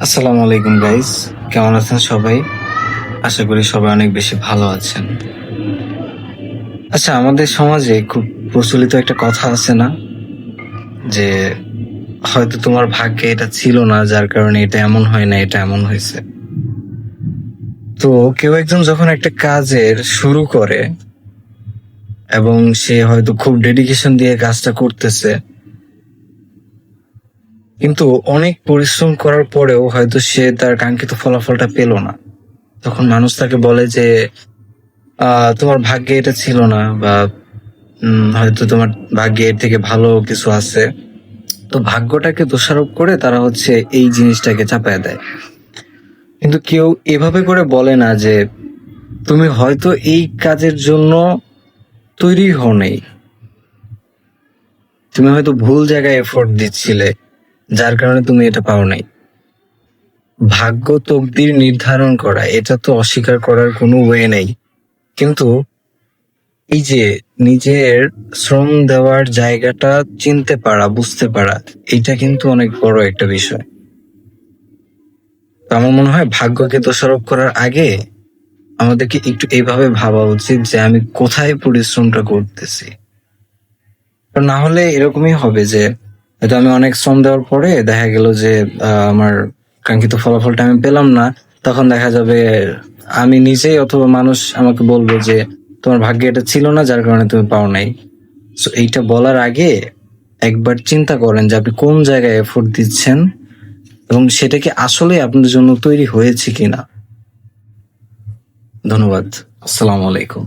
আসসালামু আলাইকুম গাইস, কেমন আছেন সবাই? আশা করি সবাই অনেক বেশি ভালো আছেন। আচ্ছা, আমাদের সমাজে খুব প্রচলিত একটা কথা আছে না, যে হয়তো তোমার ভাগ্যে এটা ছিল না, যার কারণে এটা এমন হয় না, এটা এমন হয়েছে। তো কেউ একজন যখন একটা কাজের শুরু করে এবং সে হয়তো খুব ডেডিকেশন দিয়ে কাজটা করতেছে, কিন্তু অনেক পরিশ্রম করার পরেও হয়তো সে তার কাঙ্ক্ষিত ফলাফলটা পেল না, তখন মানুষ তাকে বলে যে তোমার ভাগ্যে এটা ছিল না, বা হয়তো তোমার ভাগ্যে এর থেকে ভালো কিছু আছে। তো ভাগ্যটাকে দোষারোপ করে তারা হচ্ছে এই জিনিসটাকে চাপায় দেয়। কিন্তু কেউ এভাবে করে বলে না যে তুমি হয়তো এই কাজের জন্য তৈরি হও নাই, তুমি হয়তো ভুল জায়গায় এফোর্ট দিচ্ছিলে, যার কারণে তুমি এটা পাও নাই। ভাগ্য তকদির নির্ধারণ করা, এটা তো অস্বীকার করার কোনো ওয়ে নেই। কিন্তু এই যে নিজের শ্রম দেওয়ার জায়গাটা চিনতে পারা, বুঝতে পারা, এটা কিন্তু অনেক বড় একটা বিষয়। তো আমার মনে হয় ভাগ্যকে দোষারোপ করার আগে আমাদেরকে একটু এইভাবে ভাবা উচিত যে আমি কোথায় পরিশ্রমটা করতেছি। না হলে এরকমই হবে যে হয়তো আমি অনেক শ্রম দেওয়ার পরে দেখা গেল যে আমার কাঙ্ক্ষিত ফলাফলটা আমি পেলাম না। তখন দেখা যাবে আমি নিজেই অথবা মানুষ আমাকে বলবে যে তোমার ভাগ্যে এটা ছিল না, যার কারণে তুমি পাও নাই। সো এইটা বলার আগে একবার চিন্তা করেন যে আপনি কোন জায়গায় এফোর্ট দিচ্ছেন এবং সেটা কি আসলে আপনার জন্য তৈরি হয়েছে কিনা। ধন্যবাদ। আসসালামু আলাইকুম।